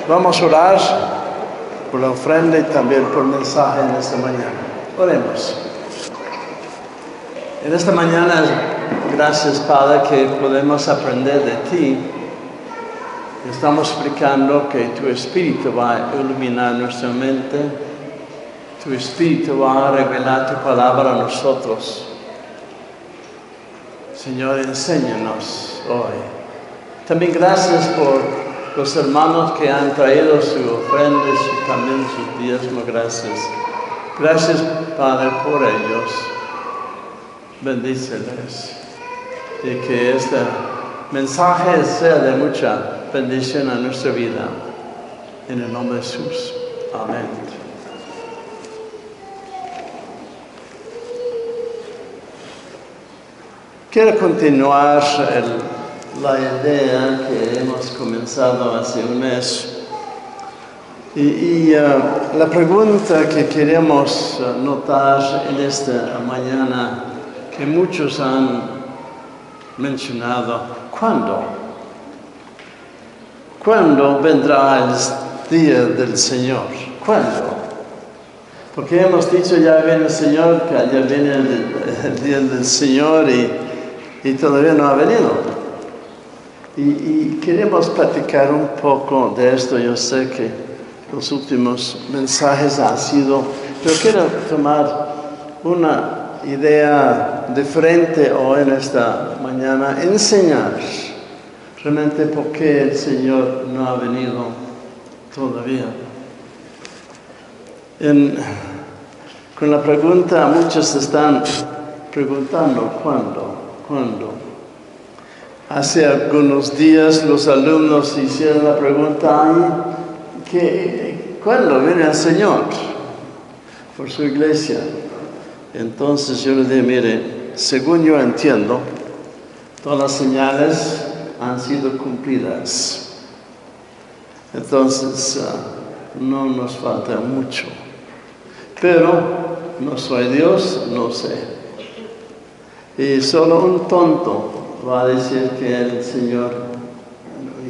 Vamos a orar por la ofrenda y también por el mensaje en esta mañana. Oremos. En esta mañana, gracias Padre que podemos aprender de ti. Estamos explicando que tu Espíritu va a iluminar nuestra mente. Tu Espíritu va a revelar tu palabra a nosotros. Señor, enséñanos hoy. También gracias por los hermanos que han traído su ofrenda y también sus diezmos. Gracias. Gracias, Padre, por ellos. Bendíceles. Y que este mensaje sea de mucha bendición a nuestra vida. En el nombre de Jesús. Amén. Quiero continuar la idea que hemos comenzado hace un mes. La pregunta que queremos notar en esta mañana, que muchos han mencionado, ¿cuándo? ¿Cuándo vendrá el día del Señor? ¿Cuándo? Porque hemos dicho, ya viene el Señor, que ya viene el día del Señor y todavía no ha venido. Y queremos platicar un poco de esto. Yo sé que los últimos mensajes han sido, pero quiero tomar una idea diferente hoy en esta mañana, enseñar realmente por qué el Señor no ha venido todavía. Con la pregunta, muchos están preguntando, ¿cuándo? Hace algunos días los alumnos hicieron la pregunta, ¿cuándo viene el Señor por su iglesia? Entonces yo les dije, mire, según yo entiendo, todas las señales han sido cumplidas. Entonces no nos falta mucho. Pero no soy Dios, no sé. Y solo un tonto va a decir que el Señor,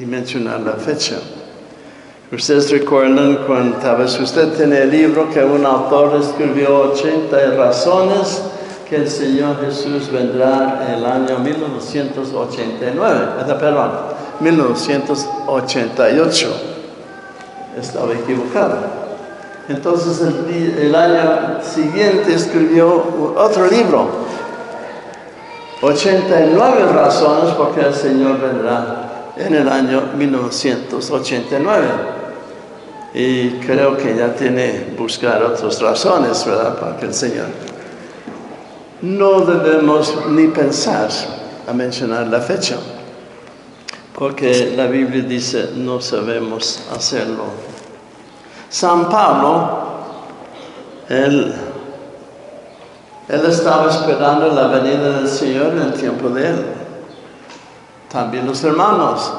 y mencionar la fecha. Ustedes recuerdan cuando tal vez usted tiene el libro que un autor escribió 80 razones que el Señor Jesús vendrá en el año 1988. Estaba equivocado. Entonces el año siguiente escribió otro libro. 89 razones porque el Señor vendrá en el año 1989. Y creo que ya tiene que buscar otras razones, ¿verdad? Para que el Señor. No debemos ni pensar a mencionar la fecha, porque la Biblia dice no sabemos hacerlo. San Pablo, él estaba esperando la venida del Señor en el tiempo de él. También los hermanos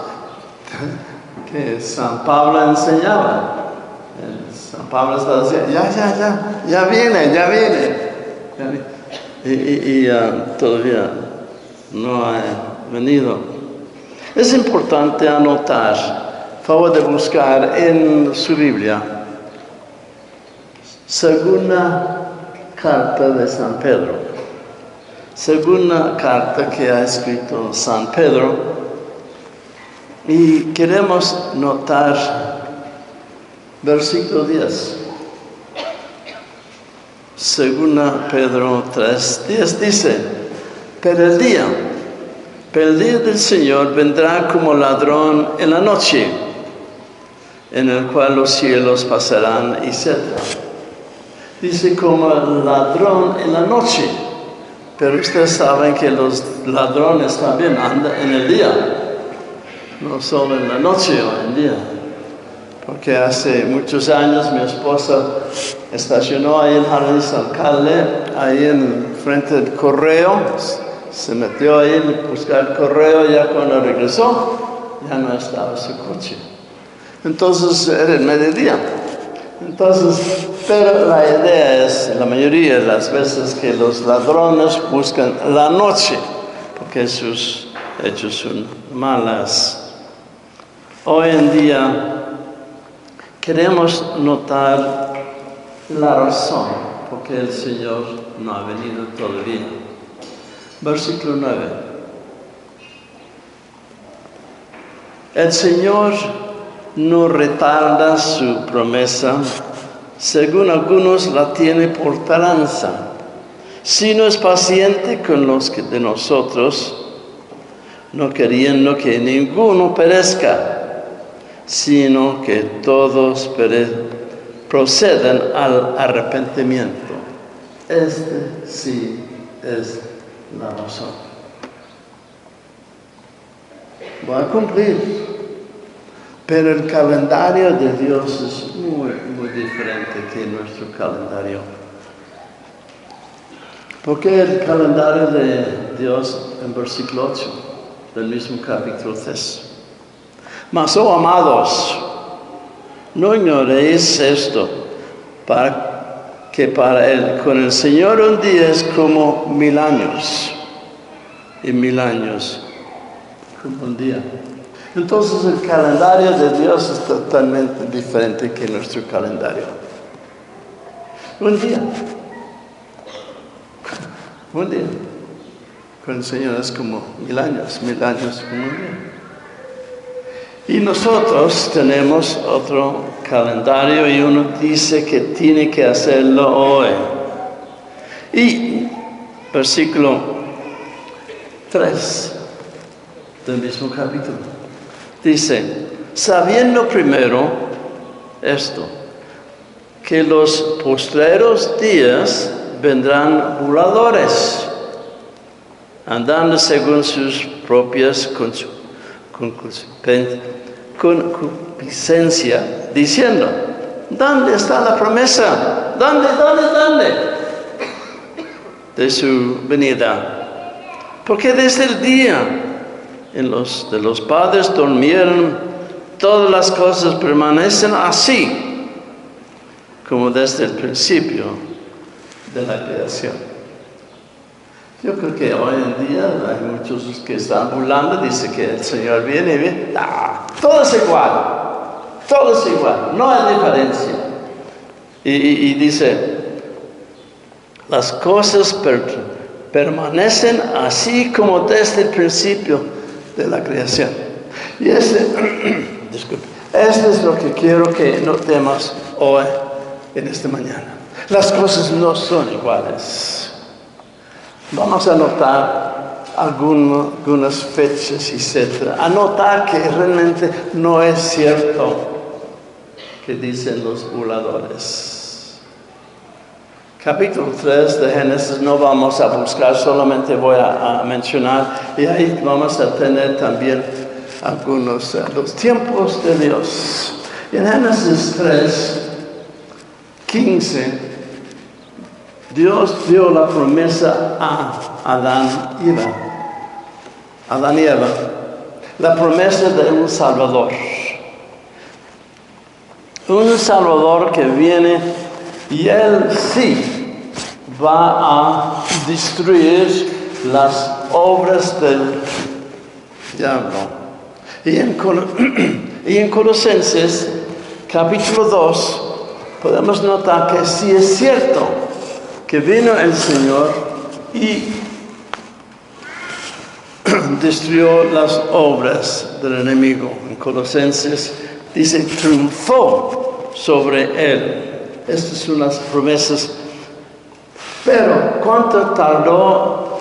que San Pablo enseñaba. San Pablo estaba diciendo, ya viene. Y todavía no ha venido. Es importante anotar, favor de buscar en su Biblia, segunda carta de San Pedro. Segunda carta que ha escrito San Pedro. Y queremos notar versículo 10. Segunda Pedro 3:10 dice, pero el día del Señor vendrá como ladrón en la noche, en el cual los cielos pasarán, etc. Dice como ladrón en la noche, pero ustedes saben que los ladrones también andan en el día, no solo en la noche o en el día. Porque hace muchos años mi esposa estacionó ahí en Jardín Alcalde, ahí en frente del correo, se metió ahí a buscar el correo, ya cuando regresó, ya no estaba su coche. Entonces era el mediodía. Entonces, pero la idea es, la mayoría de las veces, que los ladrones buscan la noche, porque sus hechos son malas. Hoy en día queremos notar la razón por qué el Señor no ha venido todavía. Versículo 9. El Señor no retarda su promesa, según algunos la tiene por tardanza, sino es paciente con los de nosotros, no queriendo que ninguno perezca, sino que todos procedan al arrepentimiento. Este sí es la razón. Va a cumplir, pero el calendario de Dios es muy, muy diferente que nuestro calendario. Porque el calendario de Dios en versículo 8 del mismo capítulo 3. Mas, oh amados, no ignoréis esto, que con el Señor un día es como 1000 años, y 1000 años como un día. Entonces el calendario de Dios es totalmente diferente que nuestro calendario. Un día con el Señor es como 1000 años, 1000 años como un día. Y nosotros tenemos otro calendario y uno dice que tiene que hacerlo hoy. Y versículo 3 del mismo capítulo dice, sabiendo primero esto, que los postreros días vendrán burladores, andando según sus propias concupiscencia, diciendo, ¿dónde está la promesa? ¿Dónde? De su venida. Porque desde el día de los padres durmieron, todas las cosas permanecen así, como desde el principio de la creación. Yo creo que hoy en día hay muchos que están burlando, dice que el Señor viene y viene. Todo es igual, no hay diferencia. Y dice, las cosas permanecen así como desde el principio de la creación. Y este es lo que quiero que notemos hoy, en esta mañana. Las cosas no son iguales. Vamos a notar algunas fechas, etc. A notar que realmente no es cierto que dicen los burladores. Capítulo 3 de Génesis no vamos a buscar, solamente voy a mencionar, y ahí vamos a tener también algunos los tiempos de Dios. En Génesis 3:15, Dios dio la promesa a Adán y Eva, la promesa de un Salvador. Un Salvador que viene y Él sí va a destruir las obras del diablo. Y en Colosenses, capítulo 2, podemos notar que sí es cierto que vino el Señor y destruyó las obras del enemigo. En Colosenses dice, triunfó sobre él. Estas son las promesas. Pero, ¿cuánto tardó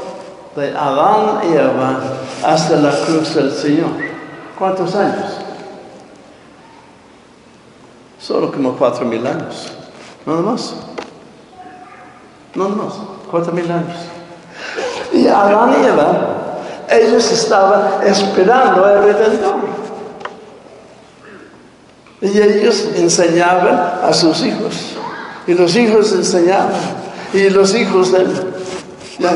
de Adán y Eva hasta la cruz del Señor? ¿Cuántos años? Solo como 4000 años. Nada más. 4000 años. Y Adán y Eva, ellos estaban esperando al Redentor. Y ellos enseñaban a sus hijos. Y los hijos enseñaban. Y los hijos de él. Ya.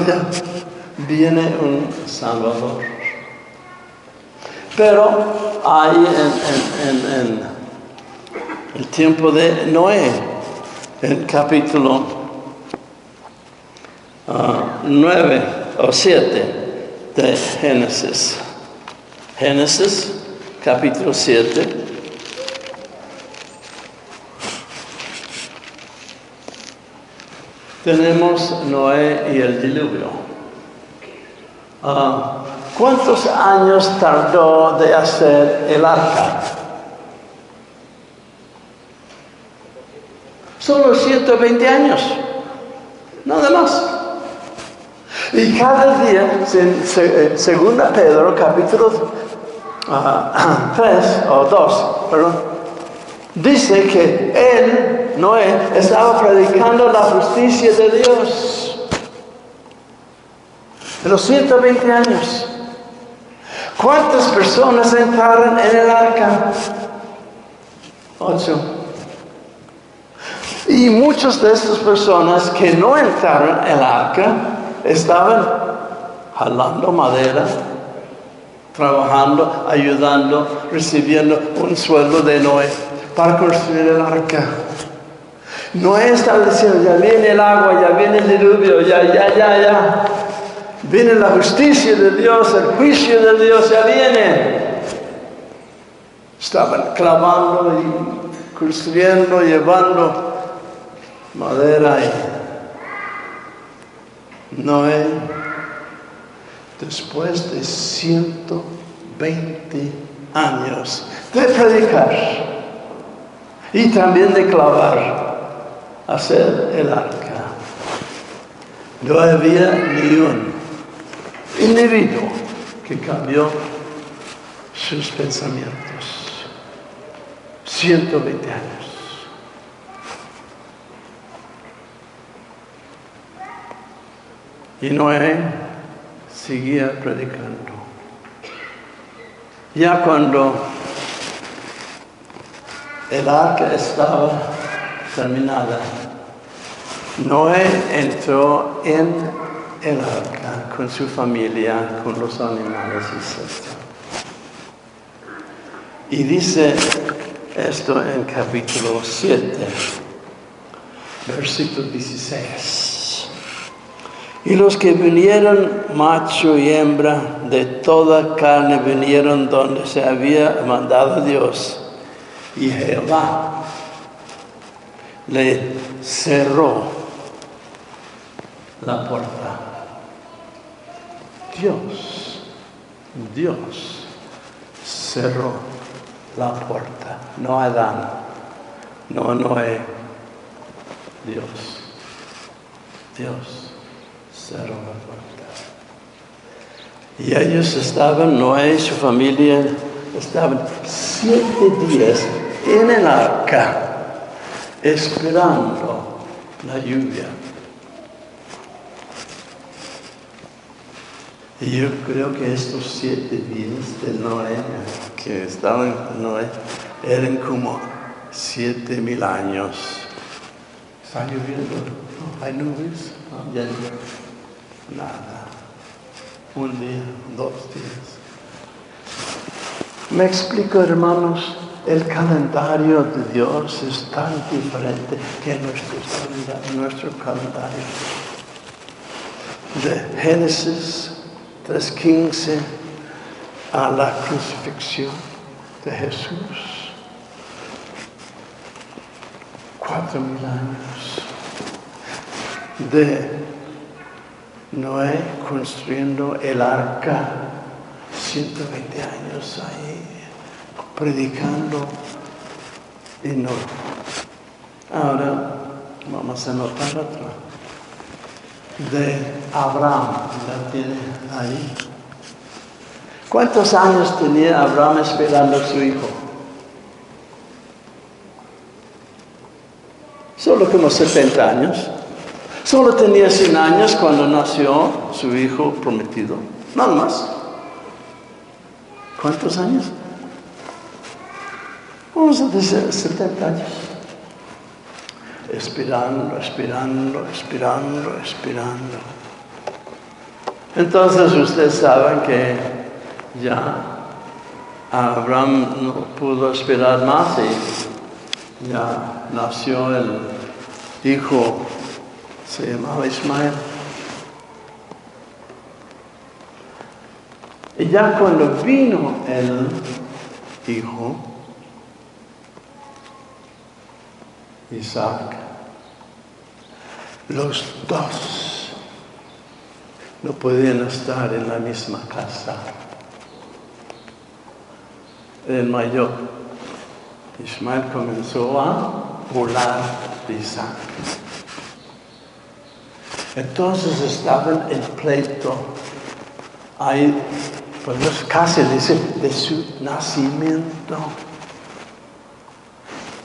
Viene un Salvador. Pero ahí en el tiempo de Noé, en capítulo 9 o 7 de Génesis. Génesis, capítulo 7. tenemos Noé y el diluvio. ¿Cuántos años tardó de hacer el arca? Solo 120 años, nada más. Y cada día, según Pedro, capítulo 3 o 2, perdón, dice que él, Noé, estaba predicando la justicia de Dios. En los 120 años. ¿Cuántas personas entraron en el arca? 8. Y muchas de estas personas que no entraron en el arca estaban jalando madera, trabajando, ayudando, recibiendo un sueldo de Noé para construir el arca. Noé estaba diciendo, ya viene el agua, ya viene el diluvio, ya. Viene la justicia de Dios, el juicio de Dios, ya viene. Estaban clavando y construyendo, llevando madera. Y Noé, después de 120 años de predicar y también de clavar, hacer el arca, no había ni un individuo que cambió sus pensamientos. 120 años. Y Noé seguía predicando. Ya cuando el arca estaba terminada, Noé entró en el arca con su familia, con los animales, etc. Y dice esto en capítulo 7, versículo 16. Y los que vinieron, macho y hembra, de toda carne vinieron donde se había mandado Dios. Y Jehová le cerró la puerta. Dios cerró la puerta. No Adán, no Noé. Dios cerró la puerta. Y ellos estaban, Noé y su familia, estaban 7 días en el arca, esperando la lluvia. Y yo creo que estos 7 días de Noé, que estaban con Noé, eran como 7,000 años. ¿Está lloviendo? No, ¿hay nubes? No, ya no. Nada. Un día, 2 días. Me explico, hermanos, el calendario de Dios es tan diferente que nuestro calendario. De Génesis 3:15 a la crucifixión de Jesús. 4,000 años. De Noé construyendo el arca, 120 años ahí, predicando. Y no. Ahora vamos a notar otra. De Abraham, la tiene ahí. ¿Cuántos años tenía Abraham esperando a su hijo? Solo como 70 años. Solo tenía 100 años cuando nació su hijo prometido. Nada más. ¿Cuántos años? Vamos a decir 70 años. Esperando. Entonces ustedes saben que ya Abraham no pudo esperar más y ya nació el hijo, se llamaba Ismael. Y ya cuando vino el hijo, Isaac, Los dos no podían estar en la misma casa. El mayor, Ismael, comenzó a burlar de Isaac. Entonces estaban en pleito. Ahí, pues casi dice de su nacimiento.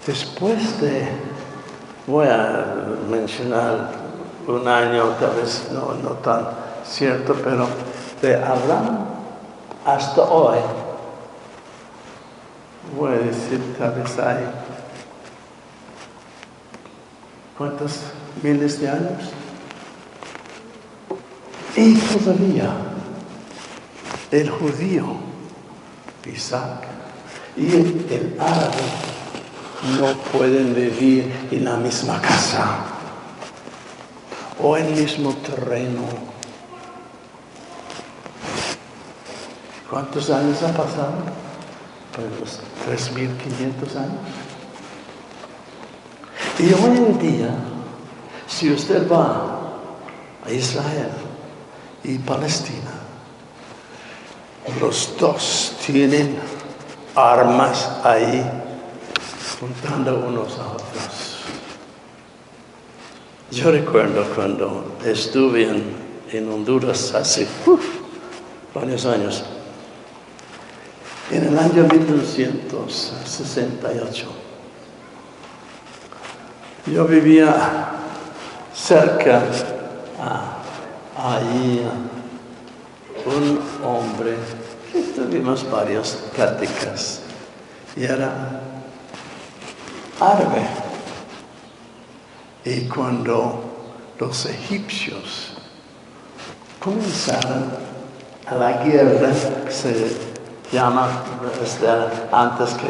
Después de, voy a mencionar un año, tal vez no tan cierto, pero de Abraham hasta hoy, voy a decir, tal vez hay, ¿cuántos miles de años? Y todavía el judío, Isaac, y el árabe no pueden vivir en la misma casa o en el mismo terreno. ¿Cuántos años han pasado? Pues 3.500 años. Y hoy en día, si usted va a Israel y Palestina, los dos tienen armas ahí, juntando unos a otros. Yo recuerdo cuando estuve en Honduras hace varios años, en el año 1968. Yo vivía cerca allí un hombre que tuvimos varias pláticas y era árabe. Y cuando los egipcios comenzaron a la guerra, se llama antes que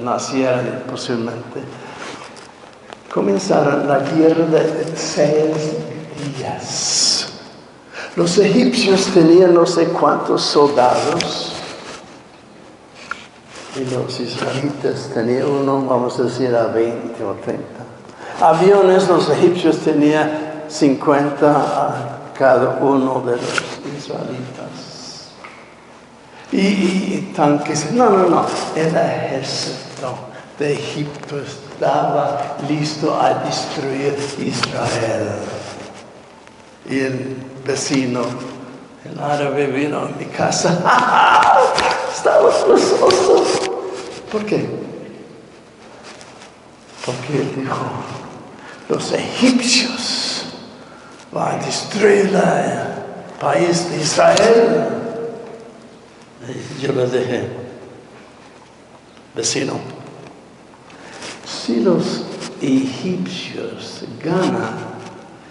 naciera posiblemente, comenzaron la guerra de 6 días. Los egipcios tenían no sé cuántos soldados y los israelitas tenían uno, vamos a decir, a 20 o 30. Aviones, los egipcios tenían 50 a cada uno de los israelitas. Y tanques, no, el ejército de Egipto estaba listo a destruir Israel. Y el vecino, el árabe, vino a mi casa. Estaba gozoso. ¿Por qué? Porque él dijo, los egipcios van a destruir el país de Israel. Y yo le dije, vecino, si los egipcios ganan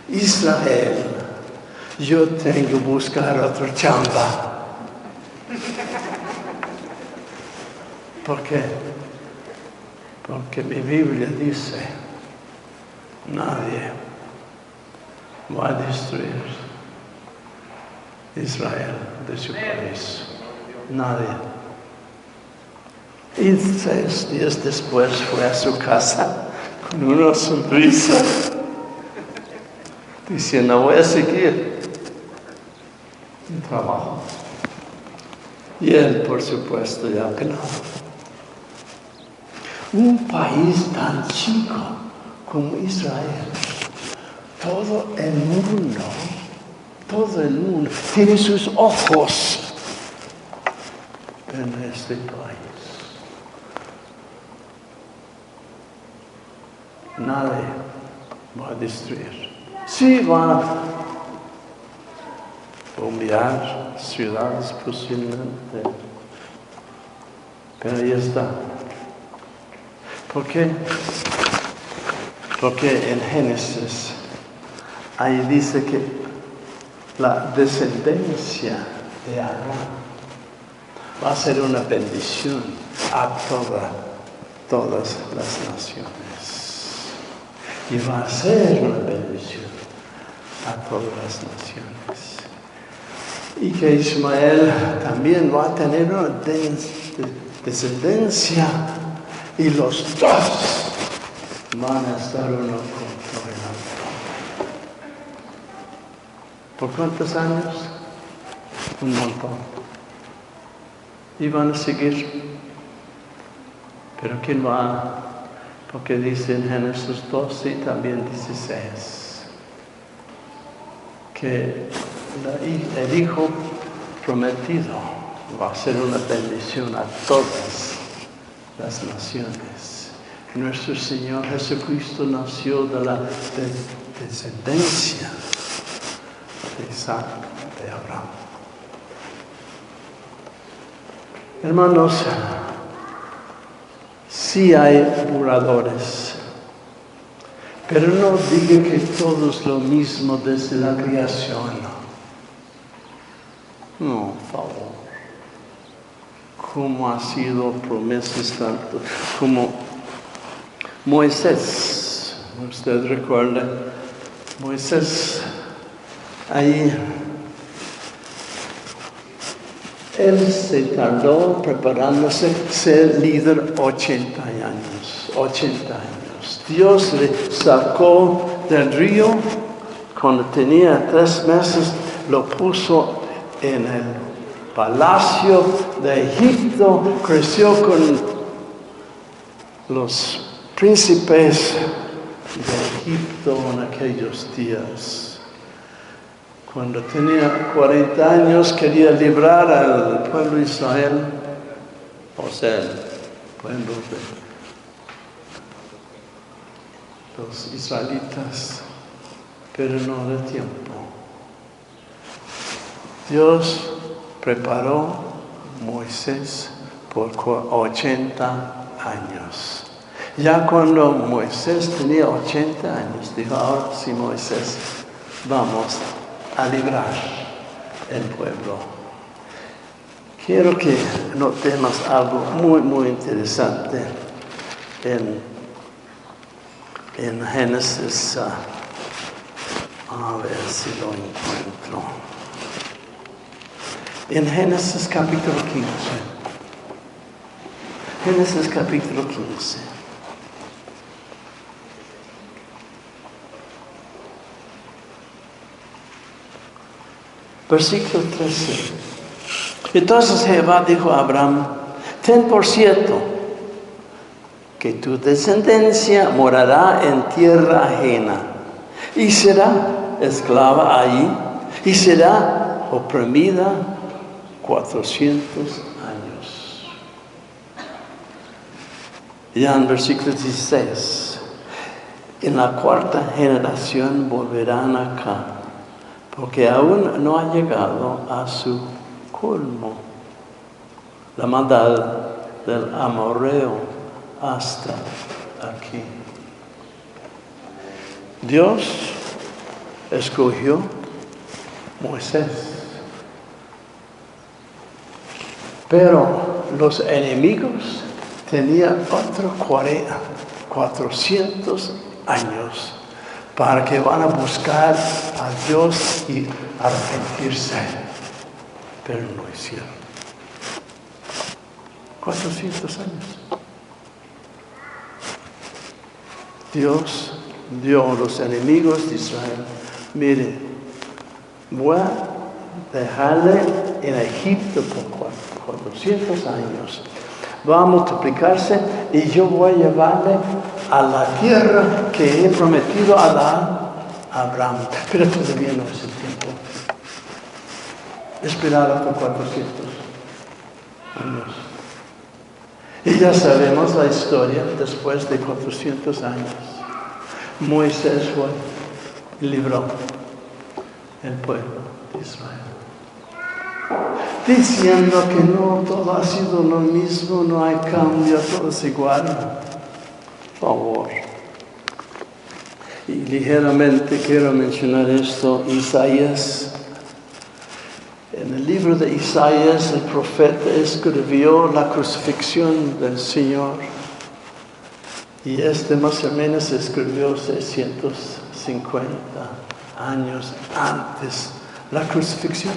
Israel, yo tengo que buscar otra chamba. ¿Por qué? Porque mi Biblia dice, nadie va a destruir Israel de su país. Nadie. Y 6 días después fue a su casa con una sonrisa, diciendo, voy a seguir mi trabajo. Y él, por supuesto, ya que no. Un país tan chico como Israel, todo el mundo tiene sus ojos en este país. Nadie va a destruir. Sí van a bombear ciudades posiblemente, pero ahí está. ¿Por qué? Porque en Génesis ahí dice que la descendencia de Abraham va a ser una bendición a todas las naciones. Y va a ser una bendición a todas las naciones. Y que Ismael también va a tener una descendencia. Y los dos van a estar uno contra el otro. ¿Por cuántos años? Un montón. Y van a seguir. Pero ¿quién va? Porque dice en Génesis 12 y también 16 que el hijo prometido va a ser una bendición a todas las naciones. Nuestro Señor Jesucristo nació de la descendencia de Isaac, de Abraham. Hermanos, sí hay burladores, pero no diga que todo es lo mismo desde la creación. No, por favor. Como ha sido promesas tanto como Moisés. Usted recuerda, Moisés, ahí él se tardó preparándose ser líder 80 años. 80 años. Dios le sacó del río cuando tenía 3 meses, lo puso en el palacio de Egipto, creció con los príncipes de Egipto en aquellos días. Cuando tenía 40 años quería librar al pueblo de Israel, o sea, el pueblo de los israelitas, pero no de tiempo. Dios preparó a Moisés por 80 años. Ya cuando Moisés tenía 80 años, dijo, ahora sí, Moisés, vamos a librar el pueblo. Quiero que notemos algo muy, muy interesante en Génesis. A ver si lo encuentro. En Génesis capítulo 15. Génesis capítulo 15. Versículo 13. Entonces Jehová dijo a Abraham, ten por cierto que tu descendencia morará en tierra ajena y será esclava allí y será oprimida 400 años. Ya en versículo 16, en la 4ª generación volverán acá, porque aún no ha llegado a su colmo la maldad del amorreo hasta aquí. Dios escogió Moisés, pero los enemigos tenían otros 400 años para que van a buscar a Dios y arrepentirse, pero no hicieron. 400 años. Dios dio a los enemigos de Israel, mire, voy a dejarle en Egipto por 400 años. Va a multiplicarse y yo voy a llevarle a la tierra que he prometido a Abraham. Pero todavía no es el tiempo. Esperar por 400 años. Y ya sabemos la historia después de 400 años. Moisés fue y libró el pueblo de Israel. Diciendo que no, todo ha sido lo mismo, no hay cambio, todo es igual. Por favor. Y ligeramente quiero mencionar esto, Isaías. En el libro de Isaías, el profeta escribió la crucifixión del Señor. Y más o menos se escribió 650 años antes la crucifixión.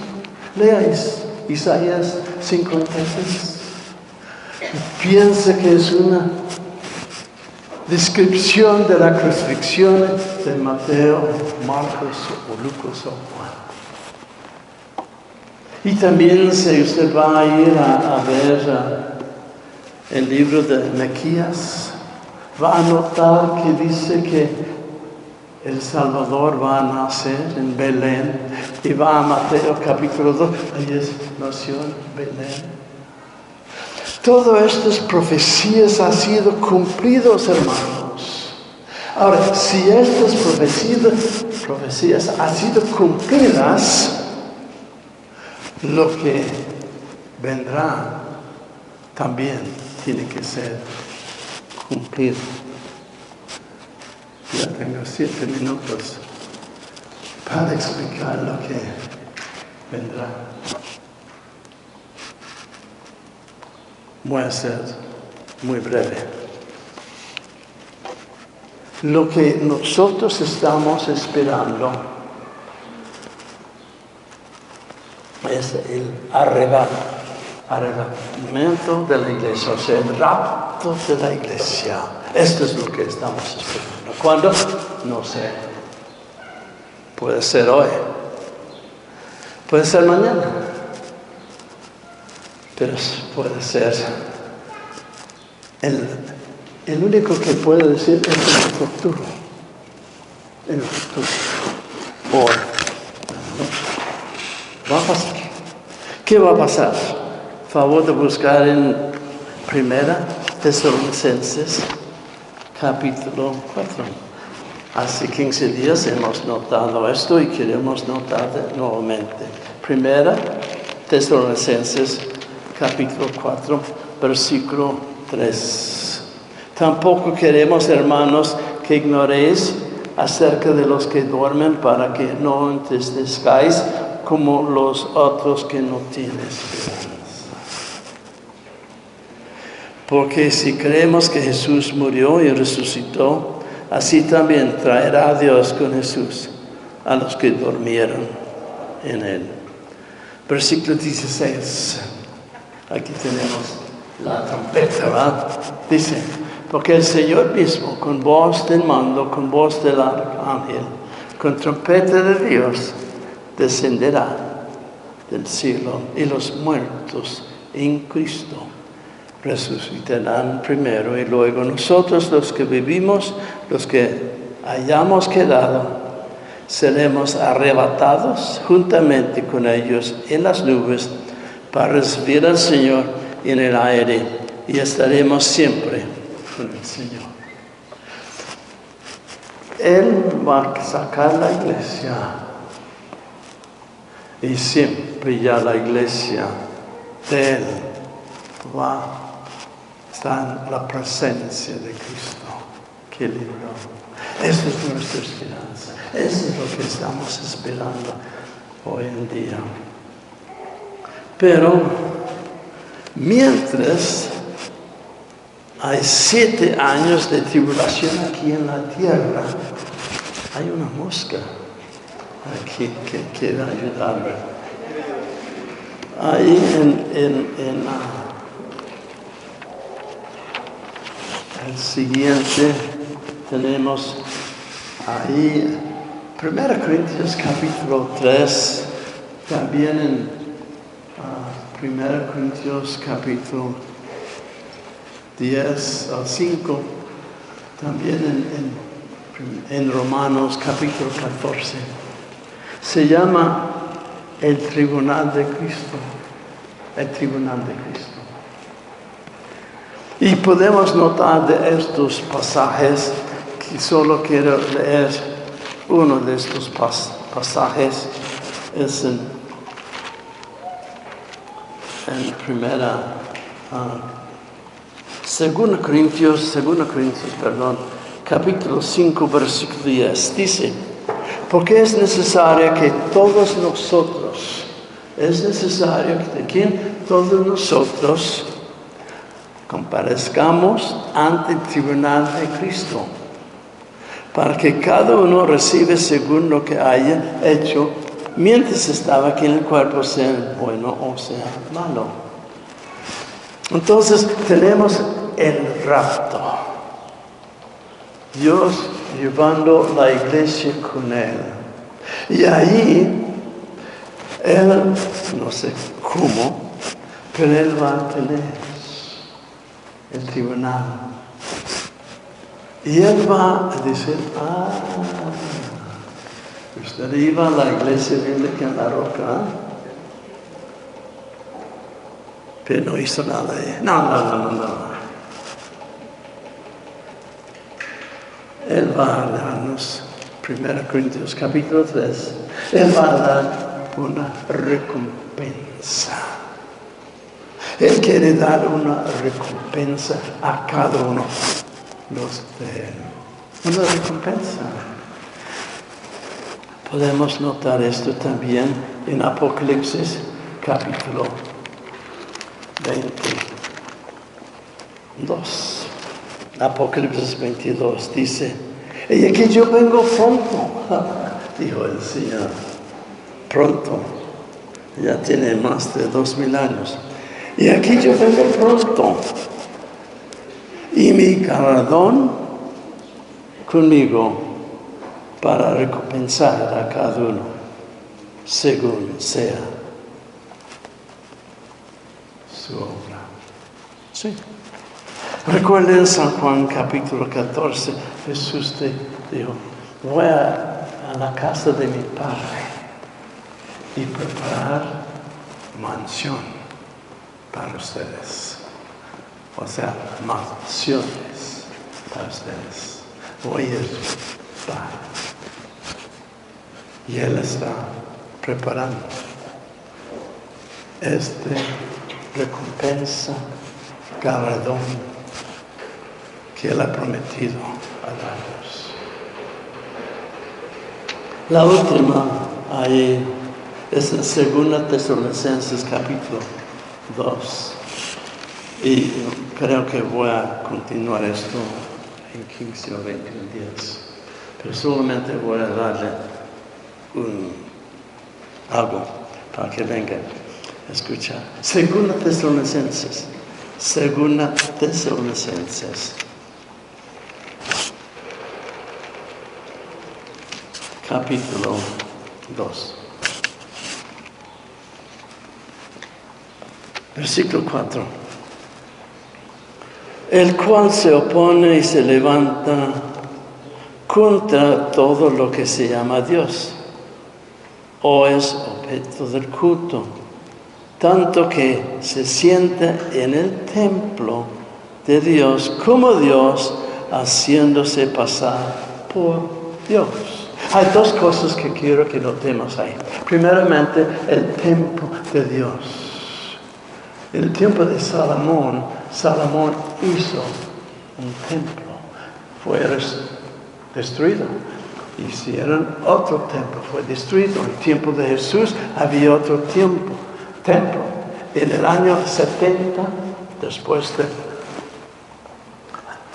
Leáis Isaías 56. Piensa que es una descripción de la crucifixión de Mateo, Marcos o Lucas o Juan. Y también si usted va a ir a ver el libro de Miqueas, va a notar que dice que el Salvador va a nacer en Belén. Y va a Mateo capítulo 2, ahí nació en Belén. Todas estas profecías han sido cumplidas, hermanos. Ahora, si estas profecías han sido cumplidas, lo que vendrá también tiene que ser cumplido. Ya tengo 7 minutos para explicar lo que vendrá. Voy a ser muy breve. Lo que nosotros estamos esperando es el arrebatamiento de la iglesia, o sea, el rapto de la iglesia. Esto es lo que estamos esperando. ¿Cuándo? No sé. Puede ser hoy. Puede ser mañana. Pero puede ser. El único que puede decir es el futuro. El futuro. Hoy. Va a pasar. ¿Qué va a pasar? Favor de buscar en 1 Tesalonicenses capítulo 4. Hace 15 días hemos notado esto y queremos notar nuevamente. 1 Tesalonicenses capítulo 4, versículo 3. Tampoco queremos, hermanos, que ignoréis acerca de los que duermen, para que no entristezcáis como los otros que no tienen esperanza. Porque si creemos que Jesús murió y resucitó, así también traerá Dios con Jesús a los que durmieron en él. Versículo 16. Aquí tenemos la trompeta, ¿verdad? Dice, porque el Señor mismo, con voz del mando, con voz del arcángel, con trompeta de Dios, descenderá del cielo, y los muertos en Cristo resucitarán primero, y luego nosotros, los que vivimos, los que hayamos quedado, seremos arrebatados juntamente con ellos en las nubes para recibir al Señor en el aire, y estaremos siempre con el Señor. Él va a sacar la iglesia, y siempre ya la iglesia de Él va a estar en la presencia de Cristo. Qué lindo. Esa es nuestra esperanza. Eso es lo que estamos esperando hoy en día. Pero mientras hay 7 años de tribulación aquí en la tierra, hay una mosca aquí que quiere ayudarme. Ahí el siguiente tenemos ahí 1 Corintios capítulo 3, también en 1 Corintios capítulo 10 al 5, también en Romanos capítulo 14. Se llama el tribunal de Cristo. El tribunal de Cristo. Y podemos notar de estos pasajes, que solo quiero leer uno de estos pasajes, es en Segunda Corintios, capítulo 5, versículo 10. Dice, porque es necesario que todos nosotros, todos nosotros comparezcamos ante el tribunal de Cristo, para que cada uno reciba según lo que haya hecho mientras estaba aquí en el cuerpo, sea bueno o sea malo. Entonces tenemos el rapto. Dios llevando la iglesia con Él. Y ahí Él, no sé cómo, pero él va a tener el tribunal. Y él va a decir, usted iba a la iglesia bíblica en La Roca, pero no hizo nada. No. Él va a darnos, 1 Corintios capítulo 3, Él va a dar una recompensa. Él quiere dar una recompensa a cada uno de Él. Una recompensa. Podemos notar esto también en Apocalipsis capítulo 22. Apocalipsis 22 dice, y aquí yo vengo pronto, dijo el Señor, pronto, ya tiene más de 2000 años, y aquí yo vengo pronto, y mi galardón conmigo para recompensar a cada uno, según sea su obra. Sí. Recuerden San Juan capítulo 14, Jesús dijo, voy a la casa de mi Padre y preparar mansión para ustedes. O sea, mansiones para ustedes. Voy a ir para. Y Él está preparando recompensa, galardón que Él ha prometido a darnos. La última ahí es en 2 Tesalonicenses capítulo 2. Y creo que voy a continuar esto en 15 o 20 días. Pero solamente voy a darle algo para que vengan a escuchar. 2 Tesalonicenses. Capítulo 2. Versículo 4. El cual se opone y se levanta contra todo lo que se llama Dios o es objeto del culto, tanto que se sienta en el templo de Dios como Dios, haciéndose pasar por Dios. Hay dos cosas que quiero que notemos ahí. Primeramente, el templo de Dios. En el tiempo de Salomón hizo un templo. Fue destruido. Hicieron otro templo. Fue destruido. En el tiempo de Jesús había otro templo. En el año 70, después del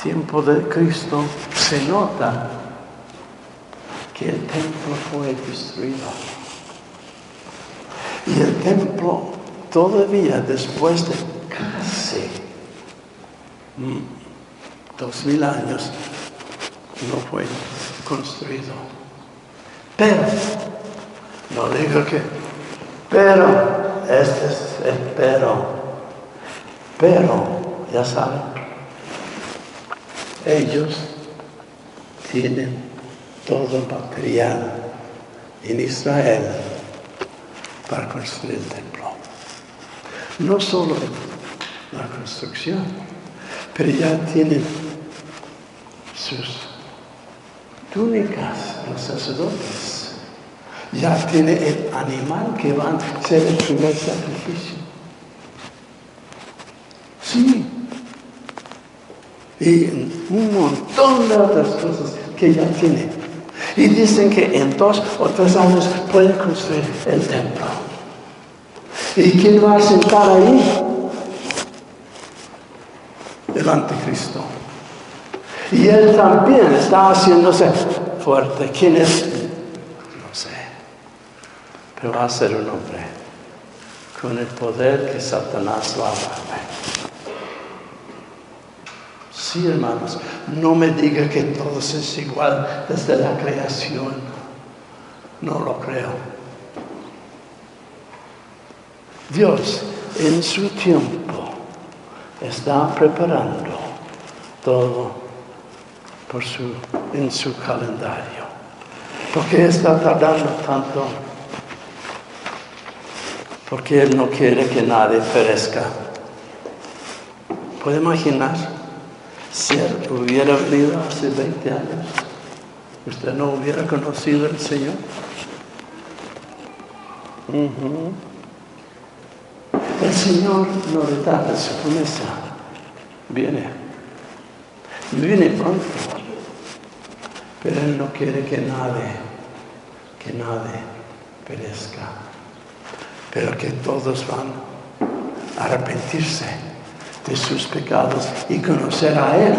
tiempo de Cristo, se nota que el templo fue destruido. Y el templo todavía después de casi 2000 años no fue construido. Pero, no digo que, este es el pero, ya saben, ellos tienen todo el material en Israel para construir el templo. No solo la construcción, pero ya tienen sus túnicas, los sacerdotes. Ya tiene el animal que va a ser el primer sacrificio. Sí. Y un montón de otras cosas que ya tiene. Y dicen que en 2 o 3 años pueden construir el templo. ¿Y quién va a sentar ahí? El anticristo. Y él también está haciéndose fuerte. ¿Quién es? No sé. Pero va a ser un hombre con el poder que Satanás va a darle. Sí, hermanos, no me diga que todo es igual desde la creación. No lo creo. Dios en su tiempo está preparando todo en su calendario. ¿Por qué está tardando tanto? Porque Él no quiere que nadie perezca. ¿Puede imaginar si Él hubiera venido hace 20 años? ¿Usted no hubiera conocido al Señor? El Señor no retarda su promesa. Viene pronto. Pero Él no quiere que nadie perezca. Pero que todos van a arrepentirse de sus pecados y conocer a Él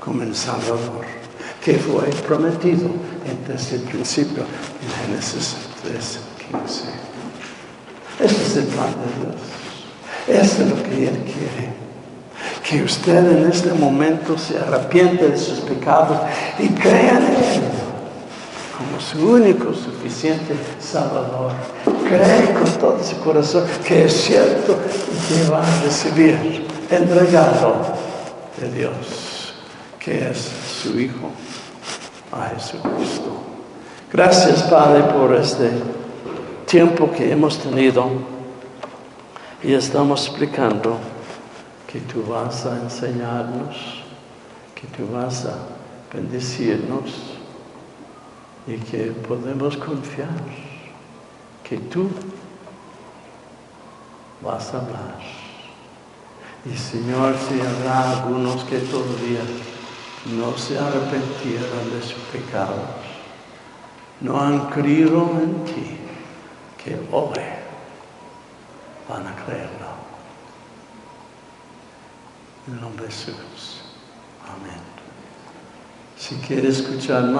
como el Salvador, que fue prometido desde el principio en Génesis 3:15. Ese es el plan de Dios. Eso es lo que Él quiere. Que usted en este momento se arrepiente de sus pecados y crea en Él como su único suficiente Salvador. Cree con todo su corazón que es cierto y que va a recibir el regalo de Dios, que es su Hijo, a Jesucristo. Gracias, Padre, por este tiempo que hemos tenido y estamos explicando que tú vas a enseñarnos, que tú vas a bendecirnos y que podemos confiar que tú vas a hablar. Y Señor, si habrá algunos que todavía no se arrepintieron de sus pecados, no han creído en ti, que hoy van a creerlo. En el nombre de Jesús. Amén. Si quieres escuchar más,